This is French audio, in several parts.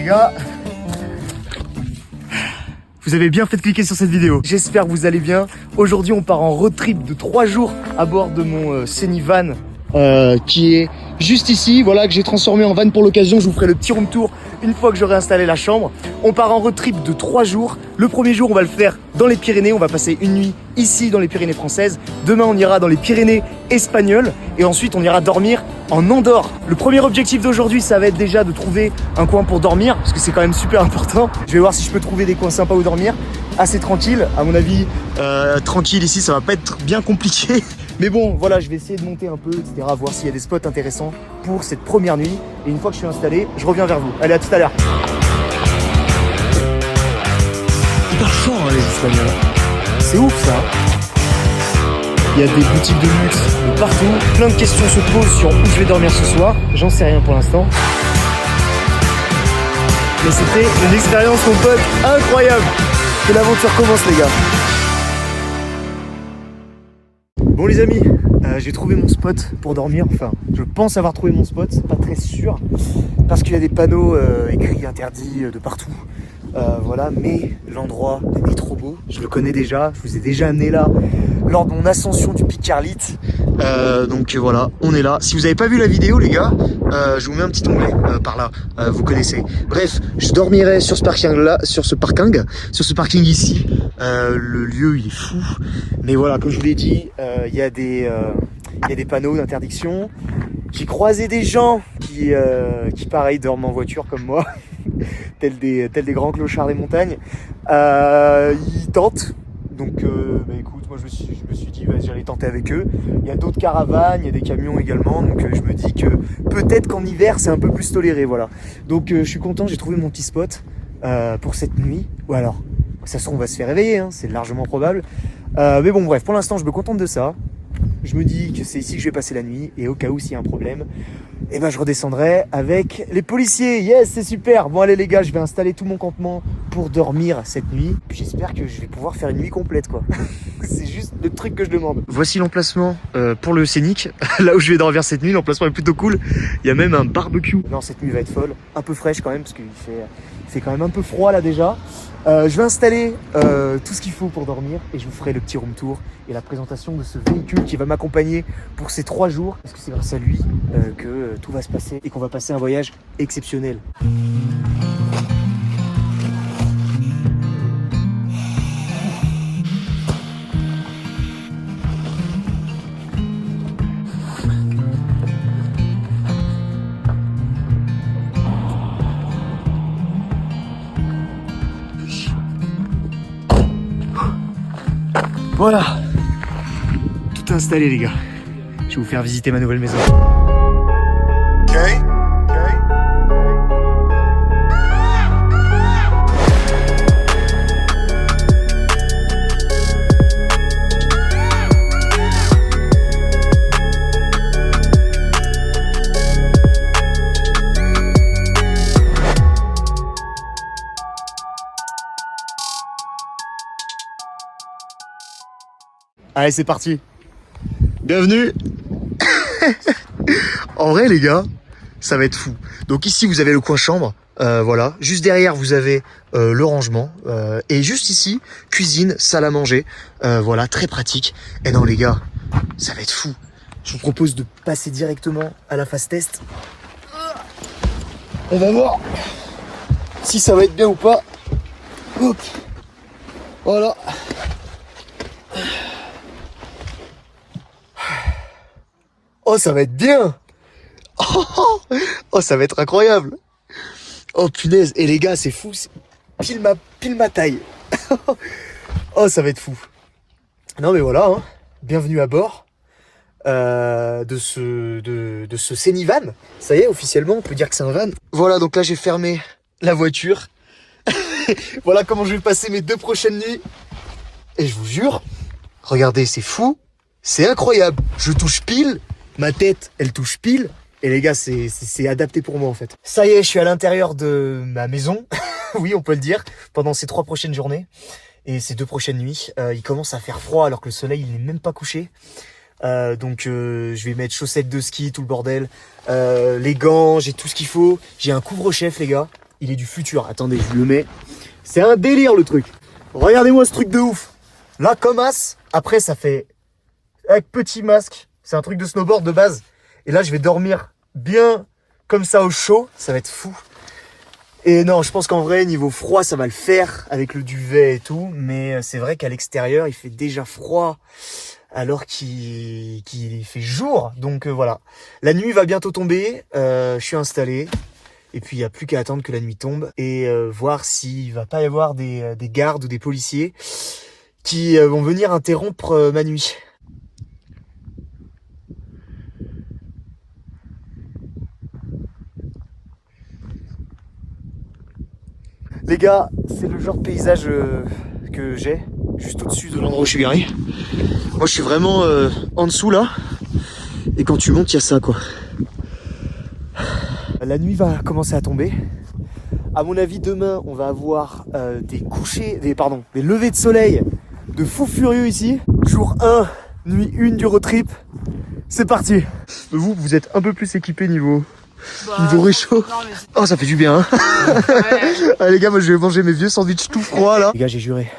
gars, vous avez bien fait de cliquer sur cette vidéo. J'espère que vous allez bien. Aujourd'hui, on part en road trip de 3 jours à bord de mon Cenivan qui est juste ici. Voilà, que j'ai transformé en van pour l'occasion. Je vous ferai le petit room tour une fois que j'aurai installé la chambre. On part en road trip de 3 jours. Le premier jour, on va le faire dans les Pyrénées. On va passer une nuit ici dans les Pyrénées françaises. Demain, on ira dans les Pyrénées espagnoles. Et ensuite, on ira dormir en Andorre. Le premier objectif d'aujourd'hui, ça va être déjà de trouver un coin pour dormir, parce que c'est quand même super important. Je vais voir si je peux trouver des coins sympas où dormir, assez tranquille. À mon avis, tranquille ici, ça va pas être bien compliqué. Mais bon, voilà, je vais essayer de monter un peu, etc. Voir s'il y a des spots intéressants pour cette première nuit. Et une fois que je suis installé, je reviens vers vous. Allez, à tout à l'heure. Ils parlent fort, hein, les Espagnols. C'est ouf, ça. Il y a des boutiques de luxe de partout. Plein de questions se posent sur où je vais dormir ce soir. J'en sais rien pour l'instant. Mais c'était une expérience, mon pote, incroyable. Que l'aventure commence, les gars. Bon, les amis, j'ai trouvé mon spot pour dormir. Enfin, je pense avoir trouvé mon spot. C'est pas très sûr. Parce qu'il y a des panneaux écrits interdits de partout. Voilà, mais l'endroit est trop beau. Je le connais déjà. Je vous ai déjà amené là lors de mon ascension du Pic Carlite. Donc voilà, on est là. Si vous n'avez pas vu la vidéo, les gars, je vous mets un petit onglet par là. Vous connaissez. Bref, je dormirai sur ce parking-là, sur ce parking ici. Le lieu, il est fou. Mais voilà, comme je vous l'ai dit, il y a des panneaux d'interdiction. J'ai croisé des gens qui pareil, dorment en voiture comme moi. tels des grands clochards des montagnes. Ils tentent. Donc, écoute, moi je me suis dit, vas-y, j'allais tenter avec eux. Il y a d'autres caravanes, il y a des camions également. Donc, je me dis que peut-être qu'en hiver, c'est un peu plus toléré. Voilà. Donc, je suis content, j'ai trouvé mon petit spot pour cette nuit. Ou alors, ça se trouve, on va se faire réveiller, hein, c'est largement probable. Mais bon, bref, pour l'instant, je me contente de ça. Je me dis que c'est ici que je vais passer la nuit. Et au cas où, s'il y a un problème, eh ben, je redescendrai avec les policiers. Yes, c'est super. Bon, allez, les gars, je vais installer tout mon campement pour dormir cette nuit. J'espère que je vais pouvoir faire une nuit complète, quoi. C'est juste le truc que je demande. Voici l'emplacement pour le Scénic. Là où je vais dormir cette nuit, l'emplacement est plutôt cool. Il y a même un barbecue. Non, cette nuit va être folle. Un peu fraîche quand même, parce qu'il fait quand même un peu froid là déjà. Je vais installer tout ce qu'il faut pour dormir et je vous ferai le petit room tour et la présentation de ce véhicule qui va m'accompagner pour ces 3 jours. Parce que c'est grâce à lui que tout va se passer et qu'on va passer un voyage exceptionnel. Voilà, tout installé les gars. Je vais vous faire visiter ma nouvelle maison. Okay. Allez, c'est parti. Bienvenue. En vrai, les gars, ça va être fou. Donc ici, vous avez le coin chambre. Voilà. Juste derrière, vous avez le rangement. Et juste ici, cuisine, salle à manger. Voilà, très pratique. Et non, les gars, ça va être fou. Je vous propose de passer directement à la phase test. On va voir si ça va être bien ou pas. Hop. Voilà. Oh, ça va être bien. Oh, ça va être incroyable. Oh, punaise. Et les gars, c'est fou. C'est pile ma taille. Oh, ça va être fou. Non, mais voilà. Hein. Bienvenue à bord de ce Cenivan. Ça y est, officiellement, on peut dire que c'est un van. Voilà, donc là, j'ai fermé la voiture. Voilà comment je vais passer mes 2 prochaines nuits. Et je vous jure, regardez, c'est fou. C'est incroyable. Je touche pile. Ma tête, elle touche pile. Et les gars, c'est adapté pour moi en fait. Ça y est, je suis à l'intérieur de ma maison. Oui, on peut le dire. Pendant ces 3 prochaines journées. Et ces 2 prochaines nuits. Il commence à faire froid alors que le soleil, il n'est même pas couché. Donc je vais mettre chaussettes de ski, tout le bordel. Les gants, j'ai tout ce qu'il faut. J'ai un couvre-chef, les gars. il est du futur. Attendez, je le mets. C'est un délire le truc. Regardez-moi ce truc de ouf. Là, comme as, après ça fait avec petit masque. C'est un truc de snowboard de base. Et là, je vais dormir bien comme ça au chaud. Ça va être fou. Et non, je pense qu'en vrai, niveau froid, ça va le faire avec le duvet et tout. Mais c'est vrai qu'à l'extérieur, il fait déjà froid alors qu'il fait jour. Donc voilà. La nuit va bientôt tomber. Je suis installé. Et puis, il n'y a plus qu'à attendre que la nuit tombe et voir s'il va pas y avoir des gardes ou des policiers qui vont venir interrompre ma nuit. Les gars, c'est le genre de paysage que j'ai, juste au-dessus de l'endroit où je suis garé. Moi, je suis vraiment en dessous, là. Et quand tu montes, il y a ça, quoi. La nuit va commencer à tomber. À mon avis, demain, on va avoir des levées de soleil de fou furieux ici. Jour 1, nuit 1 du road trip. C'est parti. Vous êtes un peu plus équipés niveau réchaud. Oh, ça fait du bien, hein. Ouais. Allez, les gars, moi je vais manger mes vieux sandwichs tout froids là. Les gars, j'ai juré.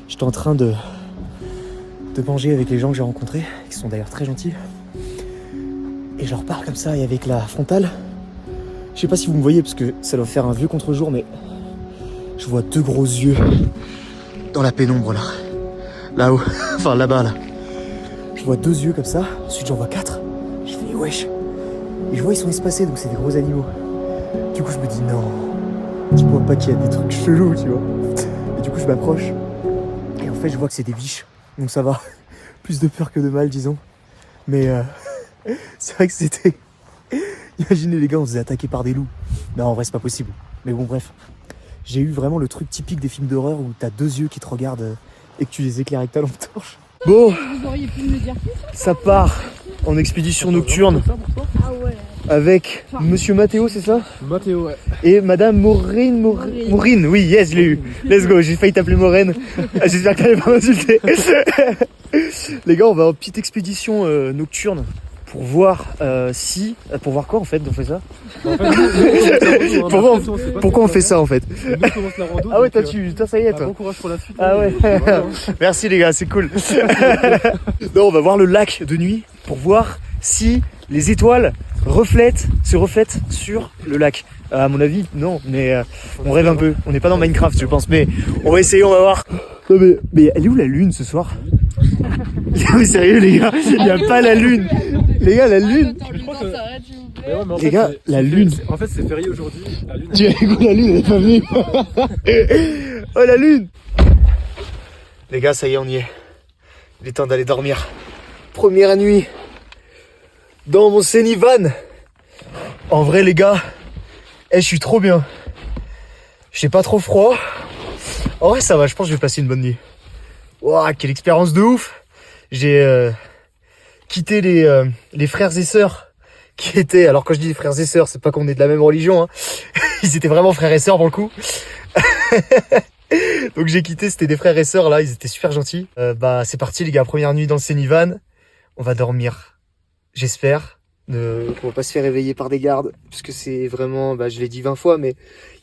J'étais en train de manger avec les gens que j'ai rencontrés, qui sont d'ailleurs très gentils. Et je leur parle comme ça, et avec la frontale. Je sais pas si vous me voyez, parce que ça doit faire un vieux contre-jour, mais je vois 2 gros yeux dans la pénombre là. Là-haut, enfin là-bas là. Je vois 2 yeux comme ça, ensuite j'en vois 4. Je dis wesh. Et je vois ils sont espacés, donc c'est des gros animaux. Du coup je me dis non, tu vois pas qu'il y a des trucs chelous, tu vois. Et du coup je m'approche. Et en fait je vois que c'est des biches. Donc ça va. Plus de peur que de mal, disons. Mais c'est vrai que c'était... Imaginez les gars, on se faisait attaquer par des loups. Non, en vrai c'est pas possible. Mais bon bref. J'ai eu vraiment le truc typique des films d'horreur où t'as 2 yeux qui te regardent et que tu les éclaires avec ta lampe torche. Bon, Vous auriez pu me dire plus. ça part en expédition nocturne Ah ouais. avec Monsieur Mathéo, c'est ça? Mathéo, ouais. Et Madame Maureen, oui, yes, je l'ai eu. Let's go, j'ai failli t'appeler Maureen. J'espère que t'allais pas m'insulter. Les gars, on va en petite expédition nocturne pour voir pour voir quoi en fait on fait ça. En fait, Pourquoi on fait ça en fait? Nous, on commence la rando. Ah ouais, donc, toi ça y est toi. bon courage pour la suite. Ah ouais. Voilà. Merci les gars, c'est cool. Non, on va voir le lac de nuit pour voir si les étoiles se reflètent sur le lac. À mon avis, non, mais on rêve un peu. On n'est pas dans Minecraft, je pense, mais on va essayer, on va voir. Non, mais elle est où la lune ce soir? Mais sérieux les gars, il n'y a pas la lune. Les gars, la lune. Attends, le temps s'arrête, s'il vous plaît. Mais ouais, mais en Les fait, gars, c'est- la c'est- lune. En fait, c'est férié aujourd'hui. La lune. Tu as écouté la lune, elle est pas venue. Oh la lune. Les gars, ça y est, on y est. Il est temps d'aller dormir. Première nuit dans mon Cénivan. En vrai les gars, je suis trop bien. J'ai pas trop froid. En vrai ça va, je pense que je vais passer une bonne nuit. Waouh, quelle expérience de ouf. J'ai quitté les frères et sœurs qui étaient... Alors quand je dis les frères et sœurs, c'est pas qu'on est de la même religion, hein. Ils étaient vraiment frères et sœurs pour le coup. Donc j'ai quitté, c'était des frères et sœurs là, ils étaient super gentils. C'est parti les gars, première nuit dans le Cénivan. On va dormir, j'espère. On va pas se faire réveiller par des gardes, puisque c'est vraiment, je l'ai dit 20 fois, mais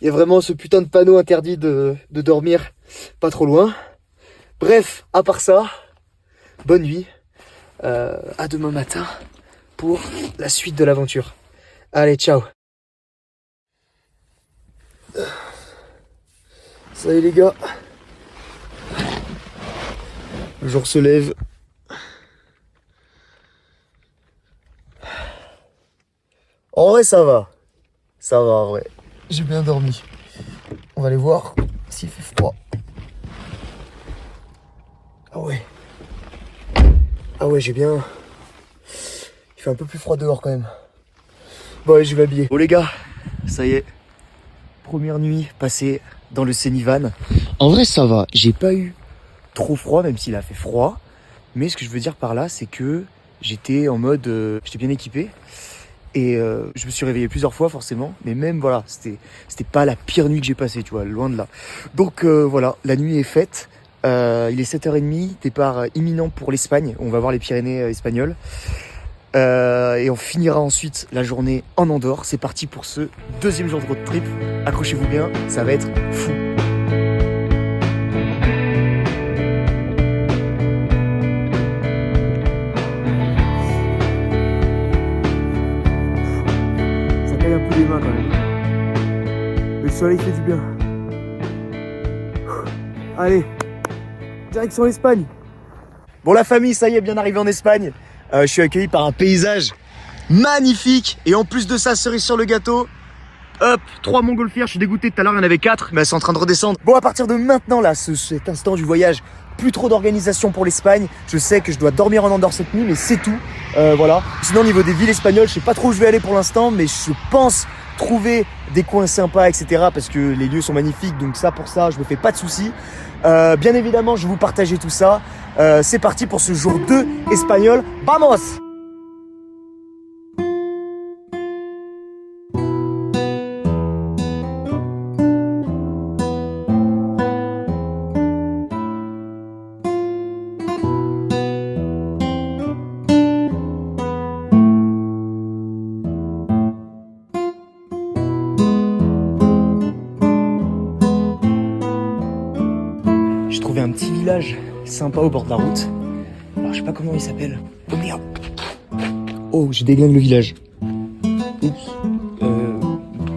il y a vraiment ce putain de panneau interdit de dormir pas trop loin. Bref, à part ça, bonne nuit. À demain matin pour la suite de l'aventure. Allez, ciao. Ça y est les gars. Le jour se lève. En vrai ça va. Ça va en vrai. J'ai bien dormi. On va aller voir s'il fait froid. Ah ouais. Ah ouais, j'ai bien... Il fait un peu plus froid dehors quand même. Bon allez, je vais m'habiller. Bon les gars, ça y est. Première nuit passée dans le Cénivan. En vrai ça va, j'ai pas eu trop froid même s'il a fait froid. Mais ce que je veux dire par là, c'est que j'étais en mode... j'étais bien équipé. Et je me suis réveillé plusieurs fois forcément. Mais même voilà, c'était pas la pire nuit que j'ai passée, tu vois, loin de là. Donc voilà, la nuit est faite. Il est 7h30, départ imminent pour l'Espagne. On va voir les Pyrénées espagnoles. Et on finira ensuite la journée en Andorre. C'est parti pour ce deuxième jour de road trip. Accrochez-vous bien, ça va être fou. Ça caille un peu les mains quand même. Le soleil fait du bien. Allez, direction l'Espagne. Bon la famille, ça y est, bien arrivé en Espagne. Je suis accueilli par un paysage magnifique. Et en plus de ça, cerise sur le gâteau, hop, 3 montgolfières. Je suis dégoûté, tout à l'heure il y en avait 4, mais elles sont en train de redescendre. Bon, à partir de maintenant là, cet instant du voyage, plus trop d'organisation pour l'Espagne. Je sais que je dois dormir en Andorre cette nuit, mais c'est tout. Voilà. Sinon au niveau des villes espagnoles, je sais pas trop où je vais aller pour l'instant, mais je pense trouver des coins sympas, etc. Parce que les lieux sont magnifiques, donc ça pour ça, je me fais pas de soucis. Bien évidemment, je vais vous partager tout ça. C'est parti pour ce jour 2 espagnol. Vamos! J'ai trouvé un petit village sympa au bord de la route. Alors je sais pas comment il s'appelle. Oh merde. Oh, j'ai déglingué le village. Oups.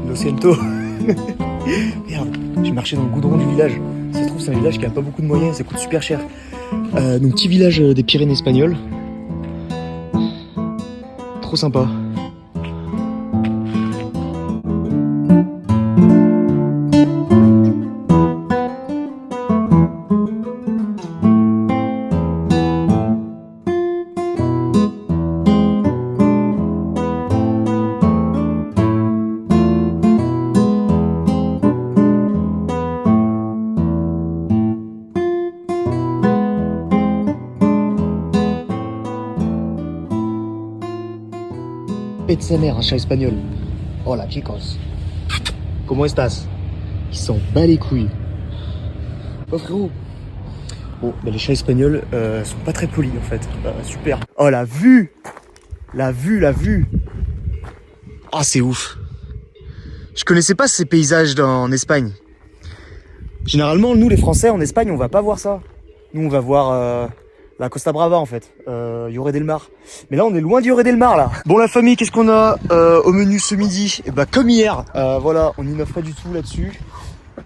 Lo siento. Merde, j'ai marché dans le goudron du village. Ça se trouve c'est un village qui a pas beaucoup de moyens, ça coûte super cher. Donc petit village des Pyrénées espagnoles. Trop sympa. Pète sa mère, un chat espagnol. Hola chicos. Comment estás? Ils s'en bat les couilles. Oh frérot. Bon, bah, les chats espagnols sont pas très polis en fait. Super. Oh la vue. La vue. Oh c'est ouf. Je connaissais pas ces paysages en Espagne. Généralement, nous les Français en Espagne, on va pas voir ça. Nous on va voir la Costa Brava en fait, Lloret del Mar. Mais là on est loin du Lloret del Mar là. Bon la famille, qu'est-ce qu'on a au menu ce midi? Et bah comme hier, voilà, on n'innove pas du tout là-dessus.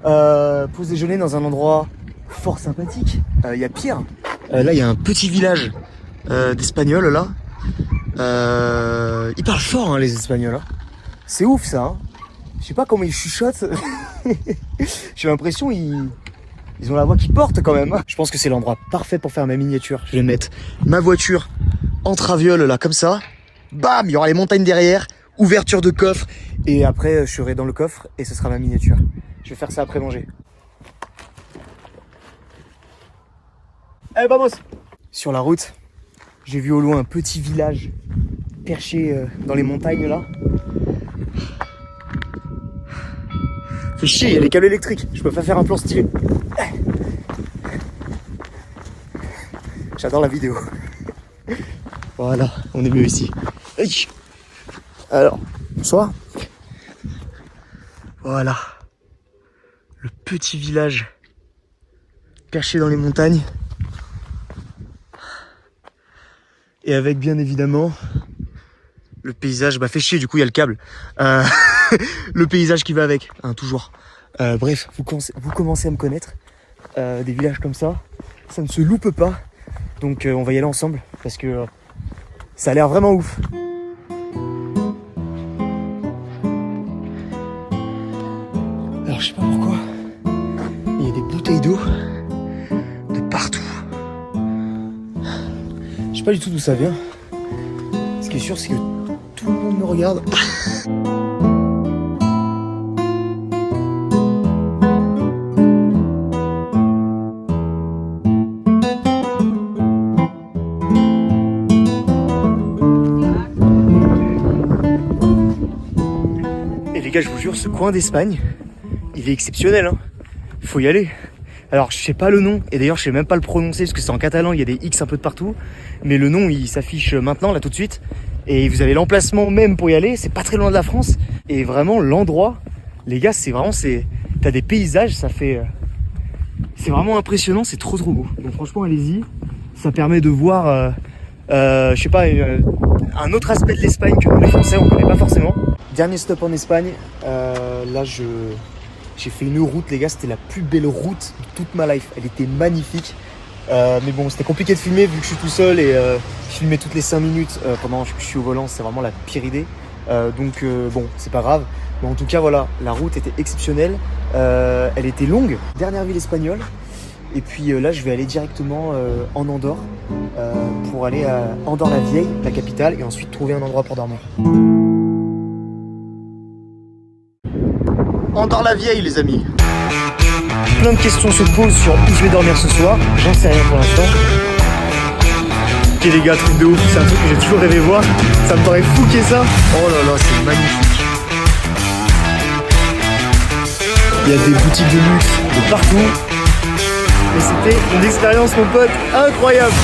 Pause déjeuner dans un endroit fort sympathique. Il y a pire. Là il y a un petit village d'Espagnols là. Ils parlent fort hein, les Espagnols. Hein. C'est ouf ça. Hein. Je sais pas comment ils chuchotent. J'ai l'impression ils ont la voix qui porte quand même. Je pense que c'est l'endroit parfait pour faire ma miniature. Je vais mettre ma voiture en traviole là comme ça. Bam, il y aura les montagnes derrière. Ouverture de coffre. Et après je serai dans le coffre et ce sera ma miniature. Je vais faire ça après manger. Allez, vamos! Sur la route, j'ai vu au loin un petit village perché dans les montagnes là. Fait chier, il y a les câbles électriques. Je peux pas faire un plan stylé. J'adore la vidéo. Voilà, on est mieux ici. Alors, bonsoir. Voilà. Le petit village perché dans les montagnes. Et avec bien évidemment le paysage, bah fait chier du coup il y a le câble. Le paysage qui va avec, hein, toujours. Bref, vous commencez à me connaître. Des villages comme ça ne se loupe pas. Donc on va y aller ensemble parce que ça a l'air vraiment ouf. Alors je sais pas pourquoi, il y a des bouteilles d'eau de partout. Je sais pas du tout d'où ça vient. Ce qui est sûr c'est que tout le monde me regarde. Les gars, je vous jure, ce coin d'Espagne, il est exceptionnel, hein. Faut y aller. Alors, je sais pas le nom, et d'ailleurs, je sais même pas le prononcer, parce que c'est en catalan, il y a des X un peu de partout. Mais le nom, il s'affiche maintenant, là, tout de suite. Et vous avez l'emplacement même pour y aller, c'est pas très loin de la France. Et vraiment, l'endroit, les gars, t'as des paysages, c'est vraiment impressionnant, c'est trop beau. Donc franchement, allez-y. Ça permet de voir, je sais pas, un autre aspect de l'Espagne que nous les Français, on connaît pas forcément. Dernier stop en Espagne, là j'ai fait une route, les gars, c'était la plus belle route de toute ma life. Elle était magnifique. Mais bon, c'était compliqué de filmer vu que je suis tout seul et filmer toutes les 5 minutes pendant que je suis au volant, c'est vraiment la pire idée. Donc bon, c'est pas grave. Mais en tout cas, voilà, la route était exceptionnelle. Elle était longue. Dernière ville espagnole. Et puis là, je vais aller directement en Andorre pour aller à Andorre-la-Vieille, la capitale, et ensuite trouver un endroit pour dormir. Andorre-la-Vieille, les amis. Plein de questions se posent sur où je vais dormir ce soir. J'en sais rien pour l'instant. Ok les gars, truc de ouf, c'est un truc que j'ai toujours rêvé voir. Ça me paraît fou qu'il y ait ça. Oh là là, c'est magnifique. Il y a des boutiques de luxe de partout. Et c'était une expérience, mon pote, incroyable.